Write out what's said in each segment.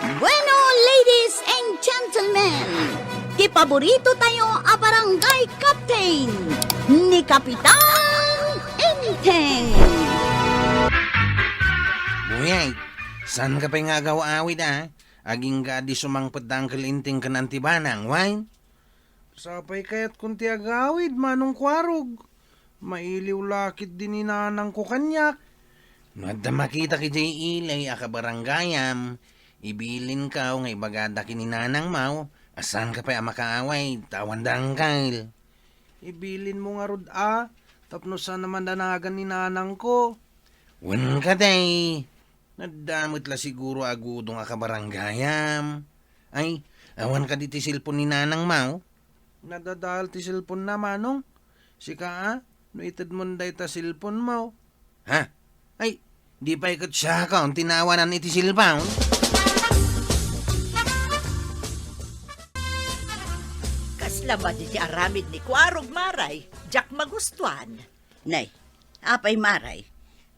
Bueno, ladies and gentlemen, kipaborito tayo a barangay captain ni Kapitan Enteng. Buyay, saan ka pa nga gawa-awid Aging ka di sumangpad ang kalinting ka ng tibanang, wine? Sapay kaya't kunti agawid, manong kwarog. Mailiw lakit din inanang ko kanyak. Madda makita ki jay ilay akabaranggayam. Ibilin ka o ngay bagada kininanang mau. Asan ka pa makaaway, tawandang kail. Ibilin mo nga rod tapno sa naman danagan ni nanang ko. Wan ka day. Nadamot la siguro agudong akabaranggayam. Ay, awan ka di ti silpon ni nanang mau. Nadadal ti silpon na manong. Sika no itad mo day ta silpon mo. Ha? Ay, di pa ikot siya ka ang tinawanan iti silpaon. Kasla ba di aramid ni Kwarog Maray? Jak magustuhan. Nay, apay maray.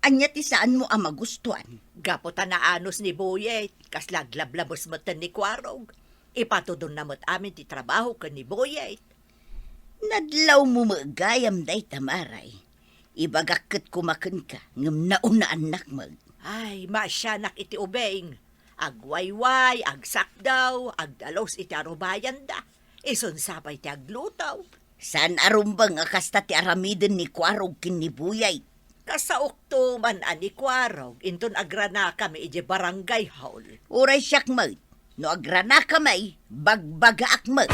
Anya ti saan mo ang magustuhan? Gaputan na anos ni Boyet. Kasla glablabos mo ni Kwarog. Ipatudon na mo't amin ti trabaho ka ni Boyet. Nadlaw mo magayam day tamaray. Ibagakit kumakan ka ngam nauna anak mag. Ay, masyanak iti ubeng. Agwayway, agsakdaw, agdalos iti arubayan da. Isunsapay ti aglutaw. San arumbang akasta ti aramiden ni Kwarog kinibuyay. Kasaok man ani Kwarog, inton agrana kami iti barangay hall. Uray siyak mag. No agrana kamay, bagbaga akmag.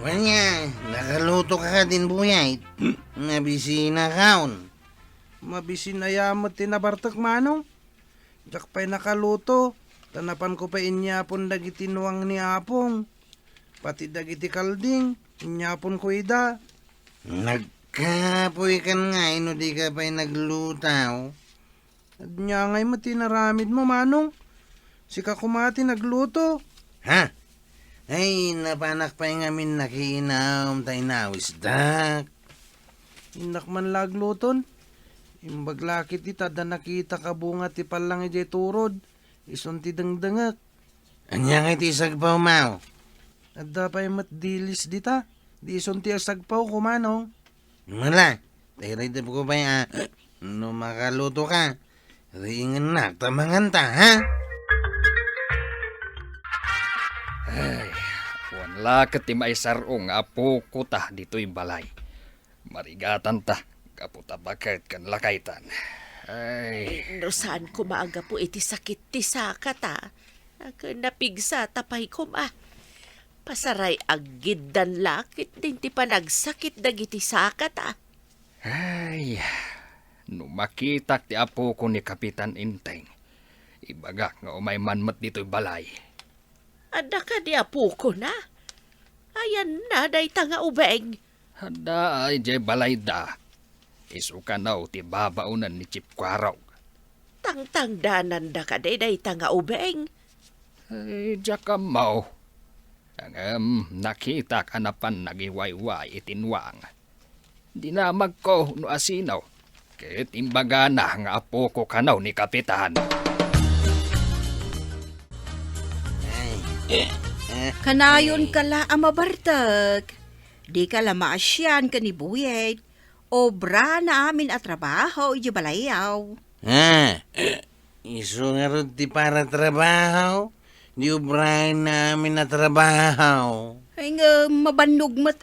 Wanya, nakaluto ka din buyay. Nabisina kaon. Mabisin na yamot tinabartak manong. Jak pa'y nakaluto. Tanapan ko pa inyapon dagiti nuwang ni Apong. Pati dagiti kalding, inyapon ko ida. Nagkapoy kan nga, ino di ka pa'y naglutaw. At niya ngay matinaramid mo manong. Sika kumati nagluto. Ha? Ay, napanak pa'y ngamin nakiinaom tayo nawisdak. Inak man lagluton. Imbag lakit ita da nakita ka bunga ti palang ijay turod. Isun ti dangdangak. Anya nga iti sagpaw mau. At da pa'y matdilis dita. Di isun ti asagpaw kumanong. Mala, tayo rin ko pa no makaluto ka. Ringan na, tamangan ta, ha? Ay, wala ka ti maisarong apo ko ta dito'y balay. Marigatan ta, kaputa bakit kan lakaitan. Ay, No saan ko maaga po iti sakit ti sakata. Napigsa tapay ko Pasaray agid dan lakit din ti panagsakit dagiti sakata. ay, no makitak ti apo ko ni Kapitan Inteng. Ibagak nga umay manmat dito'y balay. Ada ka di apo ko na. Ayan na, day tanga ubeng. Hada ay jay balay da. Isuka na ti babaunan ni Chip Kwarog. Tangtangdanan da ka day tanga ubeng. Ay, jaka mau. Ang nakita ka na pan nagiwayway itinwang. Dinamag ko no asinaw. Ket imbaga na nga apo ko kanaw ni Kapitan. Kanayon kala amabartag. Di ka la maasyan ka ni Buyet. Obra na amin at trabaho iji balayaw. Iso nga rin ti para trabaho. Di ubrahin namin na trabaho. Ay nga mabannog mat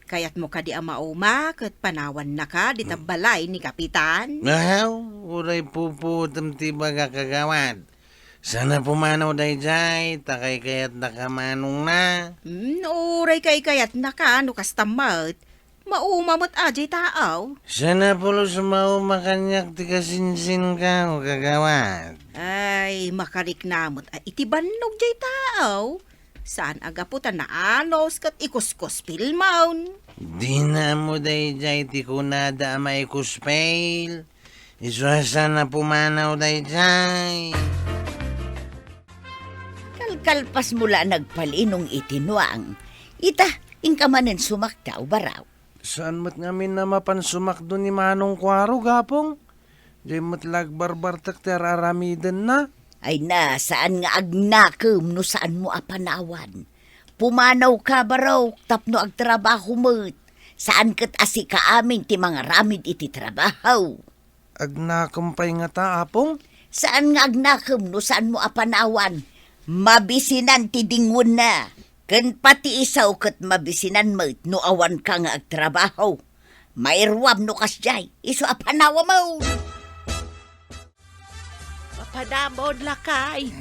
Kayat mo ka di amauma kat panawan na ka di balay ni Kapitan. Wow, uray puputam ti baga kagawad. Sana pumanaw day jay, takay kayat nakamanong na. Uray kay kayat na ka no kastamat. Mauma mat ajay taaw. Sana pulos maumakanyak ti kasinsin ka o kagawad. Ay, makarik namot iti bannog jay taaw. Saan agaputan na anos kat ikuskos pilmaon. Di na mo day jay ti kunada may kuspail. Iswasa na pumanaw day jay. Kalkalpas mula nagpalinong itinwang. Ita, ingkamanin sumaktaw baraw. Saan mat ngamin na mapansumak doon ni Manong Kwaro, gapong? Jay matlag barbartak ti aramiden na. Ay na, saan nga agnakem no saan mo apanawan? Pumanaw ka baraw, tapno agtrabaho mo't. Saan kat asi ka amin ti mga ramid iti trabaho? Agnakumpay nga ta, apong? Saan nga agnakem no saan mo apanawan? Mabisinan ti dingon na. Ken pati isaw kat mabisinan mo't no awan ka nga agtrabaho. Mairwam no kasjay, iso apanawa mo. Mapanamon lakay.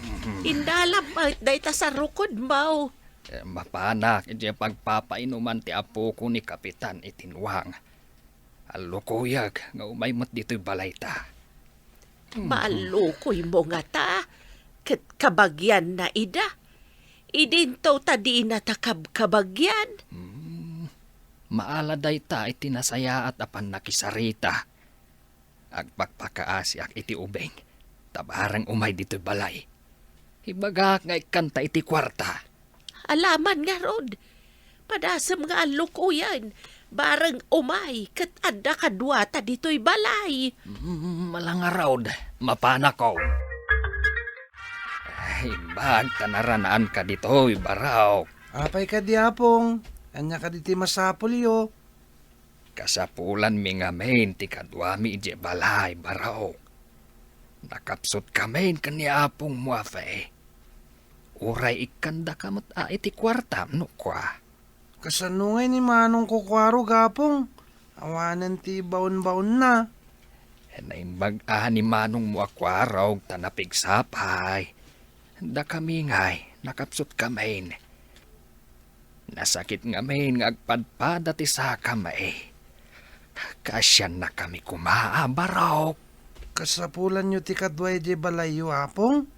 Indalam day ta sa rukod mo. Mapanak, iti pagpapainuman ti apo ko ni Kapitan Itinwang. Alukuyag, nga umaymat dito'y balay ta. Maalukoy mo nga ta. Kat kabagyan na ida. Idinto ta di na kabagyan. Maaladay ta iti nasaya at apan nakisarita. Agpagpakaasi ak iti ubeng. Tabarang umay dito'y balay. Ibagak nga ikanta iti kwarta. Alaman nga rod. Padasam nga alukuyan. Barang umay kat adda kadwata dito'y balay. Malangarawd, mapanakaw. Ay, bag tanaranaan ka dito'y baraw. Apay ka di, apong. Anya ka di ti masapol yo. Kasapulan mi nga main ti kadwami ije balay baraw. Nakapsot kamain kaniapong muafe. Uray ikanda kamot iti kwarta no kwa. Kasanungay ni manong kukwaro gapong. Awanan ti baon-baon na. Naimbag ni manong muakwaraw tanapig sapay. Da kami ngay, nakapsot kamain. Nasakit nga main nga agpadpada ti sa kamay. Kasyan na kami kumaabaraw. Kasapulan nyo ti kadway di balayo, apong?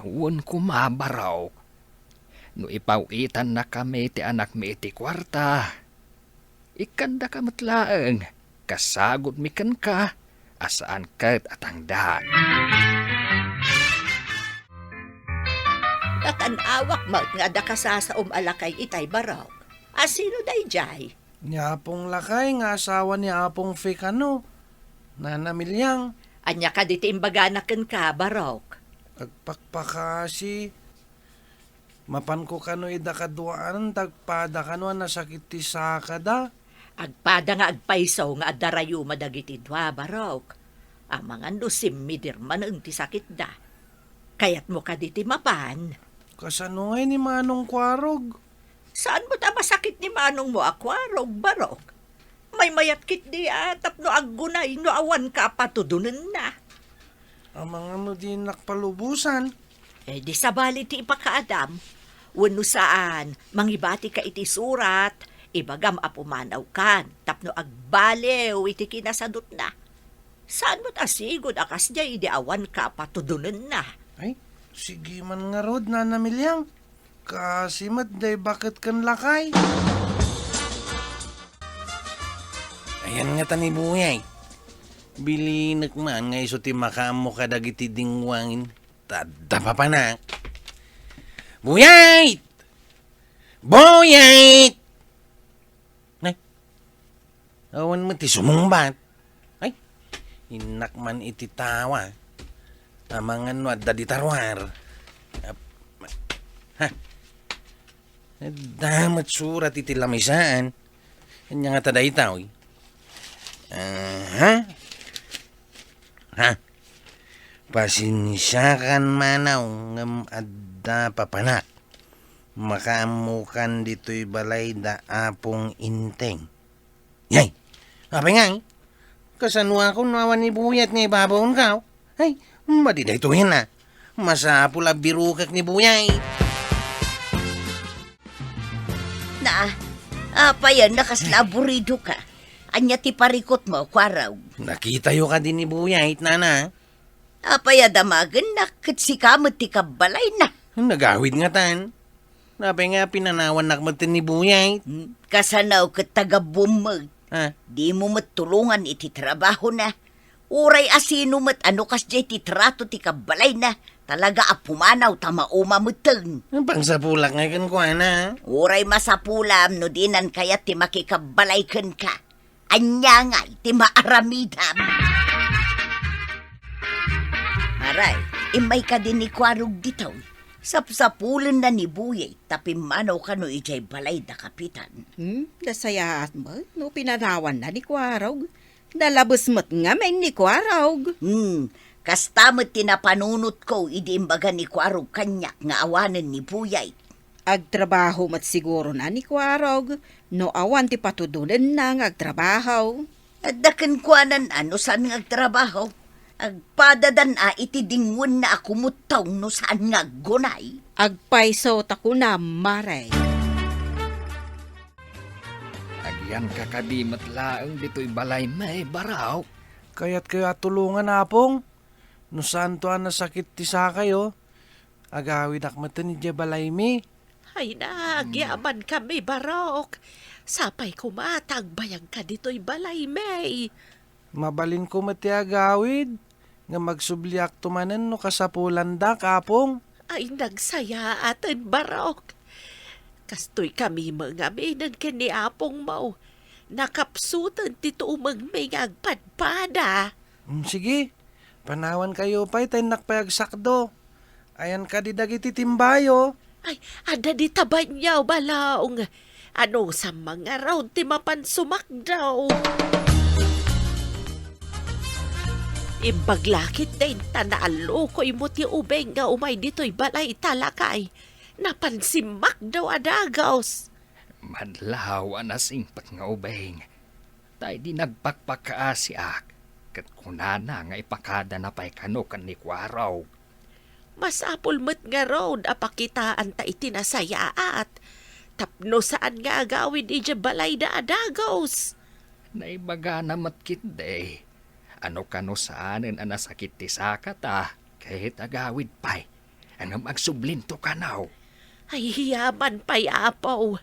Huwon kumabaraw. No ipawitan na kami ti anak mi iti kwarta. Ikanda ka matlaeng. Kasagod mi kan ka. Asaan kat atangdan. Natanawak mo nga da kasasa alakay itay baraw. Asino day jay? Ni apong lakay nga asawa ni apong Fekano. Nanamilyang. Anya ka diti imbaganaken ka baraw. Agpakpakasi. Mapan ko kano idakadwaan, tagpada kano nasakit ti sakada. Agpada nga agpaisaw nga adarayo madagiti dwa baraw. Ang mga nusim midirman ang ti sakit da. Kayat mo ka diti mapan. Kasanungay ni manong kwarog. Saan mo ta masakit ni manong mo akwarog baraw? May mayat kit di atap no aggunay no awan ka patudunan na. Ang mga no di nakpalubusan. Eh di sa bali ti ipakaadam. Wano saan, mangibati ka iti surat, ibagam apumanaw kan, tapno agbalew iti kinasadot na. Saan mo't asigod akas niya idi awan ka patudunan na. Ay, sige man nga rod, nanamilyang. Kasi day bakit kan lakay? Ayan nga tani buyay. Bilinak man nga iso ti makaamo ka dagiti dingwangin. Tada pa panak. Buyay! Buyay! Ay, awan mo ti sumungbat. Ay, inak man iti tawa. Amangan no adda di tarwar. Ha? Damat surat iti lamisaan. Kanya nga taday tao. Ha? Ha? Pasinsyakan manaw ngam adda papanak. Makaamukan dito'y balay da apong inteng. Yay! Apay nga kasanwa ko nawan ni buyat nga ibabaon ka. Ay, madiday to na. Masapula birukak ni buyay. Na, apayan nakaslaburido ka. Anya ti parikot mo, kwaraw. Nakita yo ka din ni buyay, nana. Apaya damagan na katsikamot ti kabalay na. Nagawid nga tan. Napay nga pinanawan nakmatin ni buyay. Kasanaw kat taga-bumag. Ha? Di mo matulungan iti trabaho na. Uray asino mat ano kas jay ti trato ti kabalay na. Talaga apumanaw tamauma muteng. Ang pangsapulak nga kan ko, ana. Uray masapulam no dinan kaya ti makikabalay ken ka. Anya nga ti maaramidam. Aray, imay ka din ni Kwarog ditaw. Sapsapulan na ni Buyay, tapi manaw ka no ijay balay da kapitan. Nasayaat mo, no pinanawan na ni Kwarog. Nalabos mo't nga may ni Kwarog. Kastamot tinapanunot ko, idi imbaga ni Kwarog kanyak nga awanan ni Buyay. Agtrabaho mat siguro na ni Kwarog, no awan ti patudunan na nga agtrabaho. At dakan kuanan ano saan nga trabaho. Agpadadan iti dingon na ako mutaw no saan nga gunay. Agpaiso tako na maray. Agyan kakadimat laang dito'y balay may baraw. Kaya't kaya tulungan apong. No saan to nasakit ti sa kayo. Agawid akmatan ni Jebalay mi. Ay nagyaman kami, Barok. Sapay kumatag bayag ka dito'y balay, May. Mabalin ko mati agawid. Nga magsubliak tumanen no kasapulan da kapong. Ay nagsaya atin, Barok. Kastoy kami mga minan kani apong mau. Nakapsutan tito umang may agpadpada. Sige, panawan kayo pa'y tayo nakpayagsakdo. Ayan ka di dagiti timbayo. Ay, ada di tabanyaw, balaong. Ano sa mga round ti mapansumak daw. Imbaglakit din tanaalo ko'y mo ti ubeng nga umay dito'y balay talakay. Napansimak daw adagaws. Madlaw anasingpat nga ubeng. Tay di nagpakpakaasiak. Kat kunana nga ipakada na pa'y kanukan ni Kwaraw. Mas apol met nga road apakitaan ta itinasayaat. Tapno saan nga agawid ija balay da adagaws. Naibaga na matkit day. Ano kano saanin anasakit ti sakata. Kahit agawid pa'y. Anong magsublinto ka now. Ay hiyaman pa'y apaw.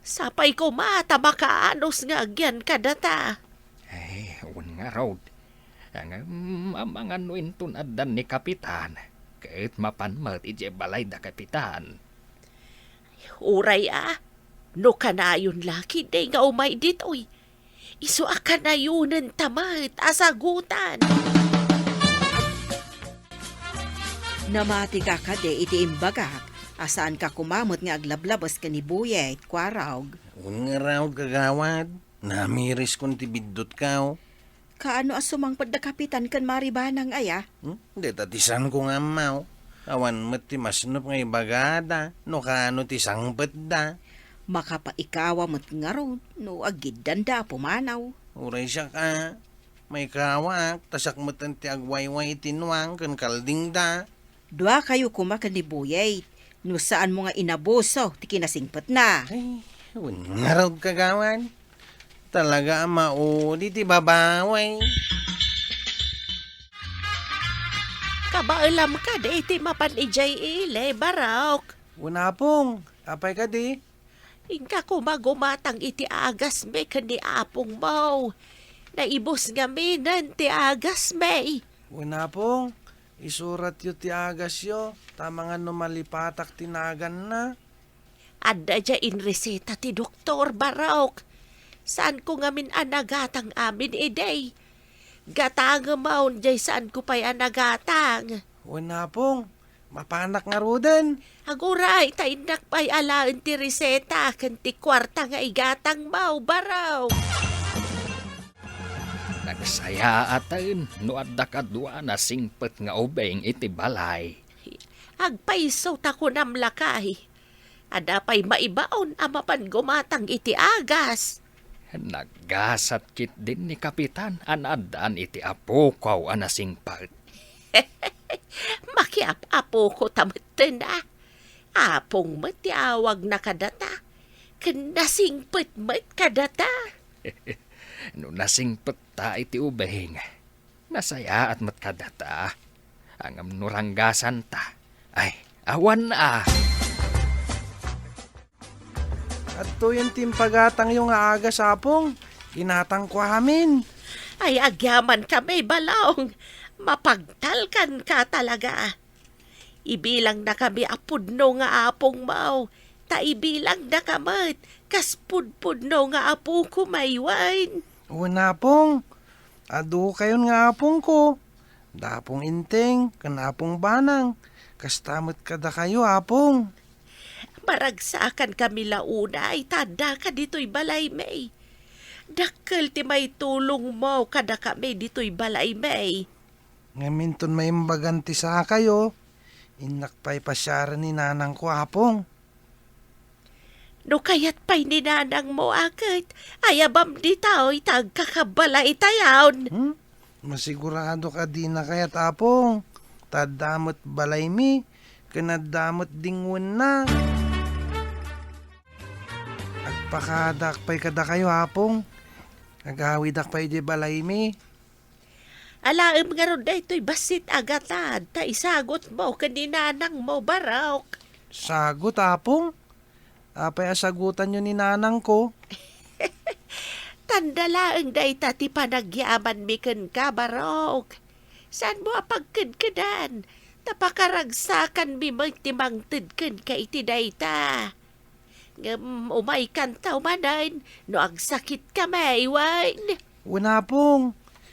Sapay ko mata makaanos nga agyan kadata. Ay, un nga raw. Ang mga nuintun adan ni Kapitan. Kahit mapanmat ije balay da Kapitan. Uray no kanayon laki day nga umay dito'y. Iso akanayunan tamat asagutan. Namati ka ka de iti imbagak. Asaan ka kumamot nga aglablabas ka ni Buyay at Kwarog. Un nga raw kagawad. Namiris kong tibidot ka. Kaano asumang da kapitan kan maribanang aya? Hindi tatisan ko nga mau. Awan mo ti masnop nga ibagada. No kaano ti sangpet da. Makapaikawa mo't nga ron, no agiddan da pumanaw. Uray siya ka. May kawak. Tasak mo ti agwayway tinwang kan kalding da. Dua kayo kumakan ni Buyay. No saan mo nga inabuso, ti kinasingpat na. Ay, un nga raw kagawad. Talaga mauli ti babaway. Kabaalam ka de iti mapan ijay ile, Barok. Una pong, apay ka di. Ingka ko magumatang iti agas me kani apong mau. Naibos nga minan ti agas me. Una pong, isurat yu ti agas yo. Tama nga no malipatak tinagan na. Ada dya in reseta ti Doktor Barok. Saan ko nga min anagatang amin iday? Gatang maun jay saan ko pa'y anagatang. Una pong, mapanak nga roden. Aguray, tainak pa'y alaan ti reseta kan ti kwarta nga igatang mau, Baraw. Nagsaya atin no adda kadwa na singpet nga ubeng iti balay. Agpaiso ta ko namlakay. Ada pa'y maibaon amapan gumatang iti agas. Naggasat kit din ni Kapitan anadaan iti apo ko anasingpet. Makiap-apo ko tamatan na. Apong matiawag na kadata. Kanasingpet mat kadata. No nasingpet ta iti ubeng. Nasaya at matkadata. Ang amnuranggasan ta. Ay, awan na. At to yung timpagatang yung aaga sapong. Inatang ko amin. Ay agyaman kami balaong. Mapagtalkan ka talaga. Ibilang na kami apudno nga apong mau. Ta ibilang na kamat. Kas pudpudno nga apong kumaywan. Una pong, adu kayon nga apong ko. Dapong inteng, kanapong banang. Kastamot kada kayo, apong. Maragsakan kami launa, ay tanda ka dito'y balay may. Dakkel ti may tulong mo kada kami dito'y balay may. Ngaminton may imbaganti sa kayo. Inakpay pasyara ni nanang ko, apong. No kayat pa'y ninanang mo agad, ayabam di tao'y tagkakabalay tayawn. Masigurado ka di na kaya tapong. Tadamot balay mi. Kanadamot dingon na. Agpakadakpay kada kayo hapong. Agawidakpay di balay mi. Alaem nga ron da ito'y basit agatan, ta isagot mo kaninanang mo barok. Sagot hapong. Apay asagutan nyo ni nanang ko. Tandalaeng da ita ti panagyaman mi ken ka barok. Saan mo apagkadkadan? Tapakaragsakan mi magtimangtid ken ka iti dayta. Umay kantaw manan, no agsakit ka may, wain. Una pong.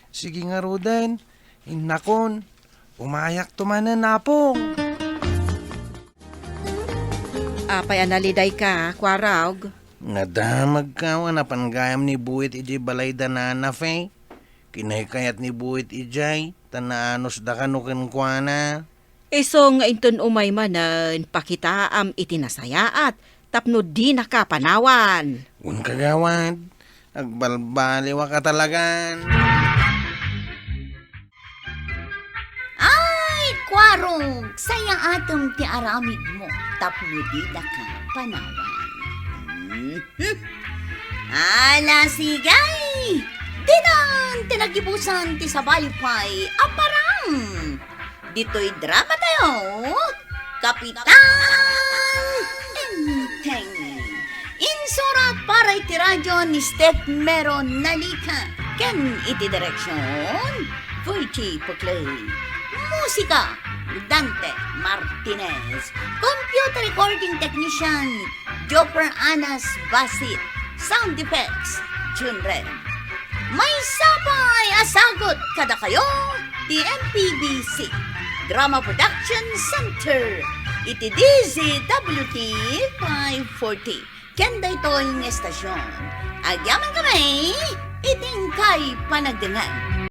Sige nga roden. Inakon. Umayak tumanan na pong. Apay analiday ka, Kwaraog. Nadamag ka na panggayam ni buwit iji balay danana, Fay. Kinaykayat ni buwit ijay, tanaanos da kanukin kwa na. So nga inton umay manan, pakitaam itinasayaat, tapno di nakapanawan. Un kagawad, agbalbaliwa ka talagan. Ay, Kwarog, saya atong ti aramid mo, tapno di da ka panawan. Ala sigay! Dinang tinagibusan ti sabaypay, aparang! Dito'y drama tayo, Kapitan Enteng. Insurat para iti radyo ni Steph Meron Nalika. Ken iti direksyon, Voichi Puklay. Musika, Dante Martinez. Computer recording technician, Joper Anas Basit. Sound effects, Junren. May sabay asagot kada kayo, di MPBC. Drama Production Center. Iti DZWT 540. Kenda ito yung estasyon. Agyaman kami, iting kay panagdangan.